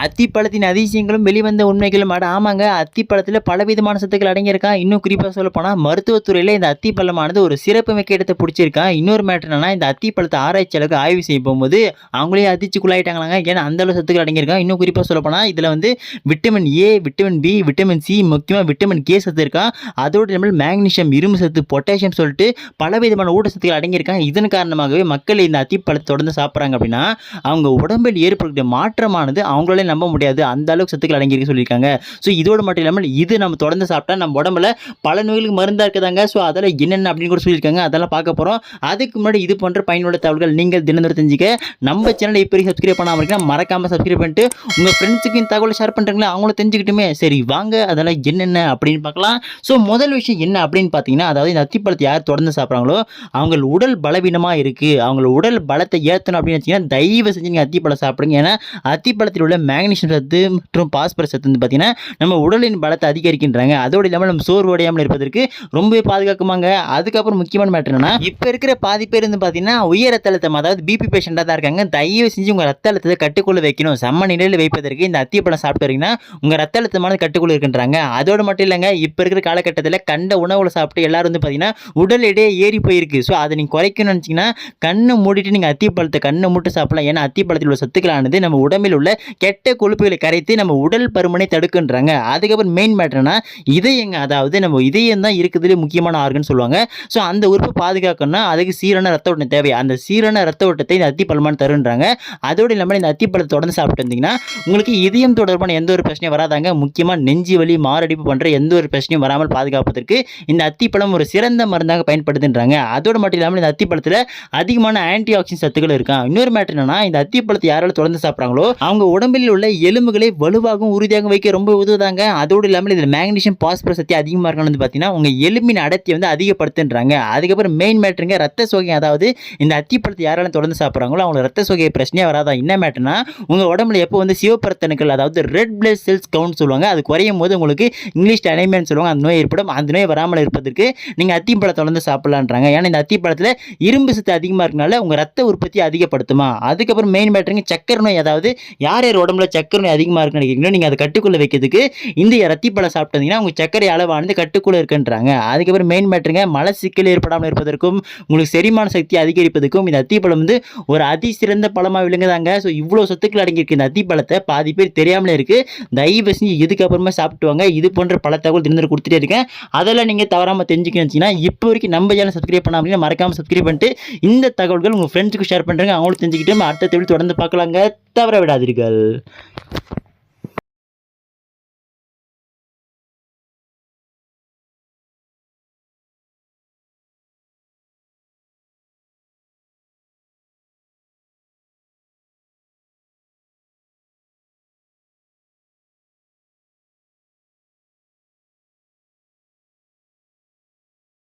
அத்திப்பழத்தின் அதிசயங்களும் வெளிவந்த உண்மைகளும் ஆமாங்க. அத்திப்பழத்தில் பலவிதமான சத்துக்கள் அடங்கியிருக்கான். இன்னும் குறிப்பாக சொல்லப்போனால் மருத்துவத்துறையில் இந்த அத்திப்பழமானது ஒரு சிறப்புமிக்க இடத்தை பிடிச்சிருக்கான். இன்னொரு மேட்டர் என்னன்னா, இந்த அத்திப்பழத்தை ஆராய்ச்சியாளர்கள் ஆய்வு செய்ய போகும்போது அவங்களே அதிர்ச்சிக்குள்ளாயிட்டாங்களாங்க. ஏன்னா அந்த அளவு சத்துக்கள் அடங்கியிருக்கான். இன்னும் குறிப்பாக சொல்லப்போனால் இதில் வந்து vitamin A, vitamin B, vitamin C, முக்கியமாக விட்டமின் கே சத்து இருக்கான். அதோடு நம்ம மேக்னீசியம், இரும்பு சத்து, பொட்டாசியம் சொல்லிட்டு பலவிதமான ஊட்டச்சத்துக்கள் அடங்கியிருக்காங்க. இதன் காரணமாகவே மக்கள் இந்த அத்திப்பழத்தை தொடர்ந்து சாப்பிட்றாங்க அப்படின்னா அவங்க உடம்பில் ஏற்படக்கூடிய மாற்றமானது அவங்களால நம்ப முடியாது. அந்த அளவுக்கு சத்துக்கள் அடங்கியிருக்கு சொல்லியிருக்காங்க. ஸோ இதோடு மட்டும் இல்லாமல் இது நம்ம தொடர்ந்து சாப்பிட்டா நம்ம உடம்புல பல நோய்களுக்கு மருந்தாக இருக்குதாங்க. ஸோ அதெல்லாம் என்னென்ன அப்படின்னு கூட சொல்லியிருக்காங்க. அதெல்லாம் பார்க்க போகிறோம். அதுக்கு முன்னாடி இது போன்ற பயனுள்ள தகவல்கள் நீங்கள் தினந்தோறும் தெரிஞ்சுக்க நம்ம சேனலை இப்போ சப்ஸ்கிரைப் பண்ணாமல் இருக்கீங்கன்னா மறக்காமல் சப்ஸ்கிரைப் பண்ணிட்டு உங்கள் ஃப்ரெண்ட்ஸுக்கு இந்த தகவலை ஷேர் பண்ணுறீங்களா அவங்களும் தெரிஞ்சுக்கிட்டுமே. சரி வாங்க அதெல்லாம் என்னென்ன அப்படின்னு பார்க்கலாம். ஸோ முதல் விஷயம் என்ன அப்படின்னு பார்த்தீங்கன்னா, அதாவது இந்த அத்திப்பழத்தை யார் தொடர்ந்து சாப்பிட்றாங்களோ அவங்க உடல் பலவீனமாக இருக்குது, அவங்க உடல் பலத்தை ஏற்றணும் அப்படின்னு வச்சிங்கன்னா தயவு செஞ்சு நீங்கள் அத்திப்பழம் சாப்பிடுங்க. ஏன்னா அத்திப்பழத்தில் உள்ள மேக்னீசியம் சத்து மற்றும் பாஸ்பரஸ் சத்து வந்து பார்த்தீங்கன்னா நம்ம உடலின் பலத்தை அதிகரிக்கின்றாங்க. அதோடு இல்லாமல் நம்ம சோர்வடையாமல் இருப்பதற்கு ரொம்பவே பாதுகாக்குமாங்க. அதுக்கப்புறம் முக்கியமான மேட்டர் என்னன்னா, இப்போ இருக்கிற பாதி பேர் வந்து பார்த்தீங்கன்னா உயர் ரத்த அழுத்தம், அதாவது பிபி பேஷண்டாக தான் இருக்காங்க. தயவு செஞ்சு உங்கள் ரத்த அழுத்தத்தை கட்டுக்குள்ள வைக்கணும். சம நிலையில் வைப்பதற்கு இந்த அத்திப்பழம் சாப்பிட்டு வரீங்கன்னா உங்கள் ரத்த அழுத்தமானது கட்டுக்குள்ள இருக்கின்றாங்க. அதோடு மட்டும் இல்லைங்க, இப்போ இருக்கிற காலகட்டத்தில் கண்ட உணவுகளை சாப்பிட்டு எல்லாரும் வந்து பார்த்தீங்கன்னா உடல் எடையே ஏறி போயிருக்கு. ஸோ அதை நீங்கள் குறைக்கணும்னு நினச்சிங்கன்னா கண்ணை மூடிட்டு நீங்கள் அத்திப்பழத்தை கண்ணை மூட்டு சாப்பிடலாம். ஏன்னா அத்திப்பழத்தில் உள்ள சத்துக்களானது நம்ம உடம்பில் உள்ள கெட்ட கொழுப்புகளை கரைத்து நம்ம உடல் பருமனை தடுக்குன்றாங்க. அதுக்கப்புறம் மெயின் மேட்டர்னா இதயங்க, அதாவது நம்ம இதயம் தான் இருக்கிறதுலே முக்கியமான ஆர்கன் சொல்லுவாங்க. ஸோ அந்த உறுப்பை பாதுகாக்கணும்னா அதுக்கு சீரான ரத்த ஓட்டம் தேவை. அந்த சீரான ரத்த ஓட்டத்தை இந்த அத்திப்பழமான தருன்றாங்க. அதோடு இல்லாமல் இந்த அத்திப்பழத்தை தொடர்ந்து சாப்பிட்டு இருந்தீங்கன்னா உங்களுக்கு இதயம் தொடர்பான எந்த ஒரு பிரச்சனையும் வராதாங்க. முக்கியமாக நெஞ்சு வலி, மாரடைப்பு போன்ற எந்த ஒரு பிரச்சனையும் வராமல் பாதுகாப்பதற்கு இந்த அத்திப்பழம் ஒரு சிறந்த மருந்தாக பயன்படுதுன்றாங்க. அதோடு மட்டும் இல்லாமல் இந்த அத்திப்பழத்தில் அதிகமான ஆன்டி ஆக்சிடென்ட் சத்துக்கள் இருக்கான். இன்னொரு மேட்டர் என்னன்னா, இந்த அத்திப்பழத்தை யாரால தொடர்ந்து சாப்பிட்றாங்களோ அவங்க உடம்பில் உள்ள எலும்புகளை வலுவாகவும் உறுதியாக வைக்க ரொம்ப உதவுதாங்க. அதோடு இல்லாமல் இதில் மேக்னீசியம், பாஸ்பரஸ் சக்தி அதிகமாக இருக்கணும் வந்து பார்த்தீங்கன்னா உங்கள் எலும்பின் அடர்த்தியை வந்து அதிகப்படுத்துன்றாங்க. அதுக்கப்புறம் மெயின் மேட்டருங்க ரத்த சோகை, அதாவது இந்த அத்திப்பழத்தை யாரால தொடர்ந்து சாப்பிட்றாங்களோ அவங்க ரத்த சோகை பிரச்சனையாக வராதா. என்ன மேட்டர்னா உங்கள் உடம்புல எப்போ வந்து சிவப்பு ரத்த அணுக்கள், அதாவது ரெட் பிளட் செல்ஸ் கவுண்ட் சொல்லுவாங்க, அது குறையும் போது உங்களுக்கு இங்கிலீஷ் அனைமியான்னு சொல்லுவாங்க, அந்த நோய் ஏற்படும். அந்த நோய் வராமல் இருப்பதற்கு நீங்கள் அத்திப்பழத்தை தொடர்ந்து சாப்பிடலான்றாங்க. ஏன்னா இந்த அத்திப்பழத்தில் இரும்பு சத்து அதிகமாக இருக்கனால உங்கள் ரத்த உற்பத்தி அதிகப்படுத்துமா. அதுக்கப்புறம் மெயின் மேட்டருங்க சக்கரை நோய், அதாவது யார் யார் உடம்புல சக்கரை நோய் அதிகமாக இருக்குன்னு நினைக்கிறீங்களோ நீங்கள் அதை கட்டுக்குள்ள வைக்கிறதுக்கு இந்த அத்திப்பழம் சாப்பிட்டீங்கன்னா உங்கள் சக்கரை அளவானது கட்டுக்குள்ள இருக்குன்றாங்க. அதுக்கப்புறம் மெயின் மேட்டருங்க மலச்சிக்கல் ஏற்படாமல் இருப்பதற்கும் உங்களுக்கு செரிமான சக்தி அதிகரிப்பதற்கும் இந்த அத்திப்பழம் வந்து ஒரு அதிசிறந்த பழமாக விளங்குதாங்க. ஸோ இவ்வளோ சத்துக்கள் அடங்கியிருக்கு இந்த அத்திப்பழத்தை பாதி பேர் தெரியாமலே இருக்கு. தயவு செஞ்சு இதுக்கப்புறமா சாப்பிட்டுவாங்க. இது போன்ற பல தகவல் தினந்தோறும் கொடுத்துட்டே இருக்கேன். அதெல்லாம் நீங்கள் தவறாமல் தெரிஞ்சுக்கணும்னா இப்போ வரைக்கும் நம்ம சேனல் சப்ஸ்கிரைப் பண்ணாமல் மறக்காமல் சப்ஸ்கிரைப் பண்ணிட்டு இந்த தகவல்கள் உங்கள் ஃப்ரெண்ட்ஸுக்கு ஷேர் பண்ணுறேங்க. அவங்களும் தெரிஞ்சுக்கிட்டு அடுத்த தகவல் தொடர்ந்து பார்க்கலாங்க. தவற விடாதீர்கள்.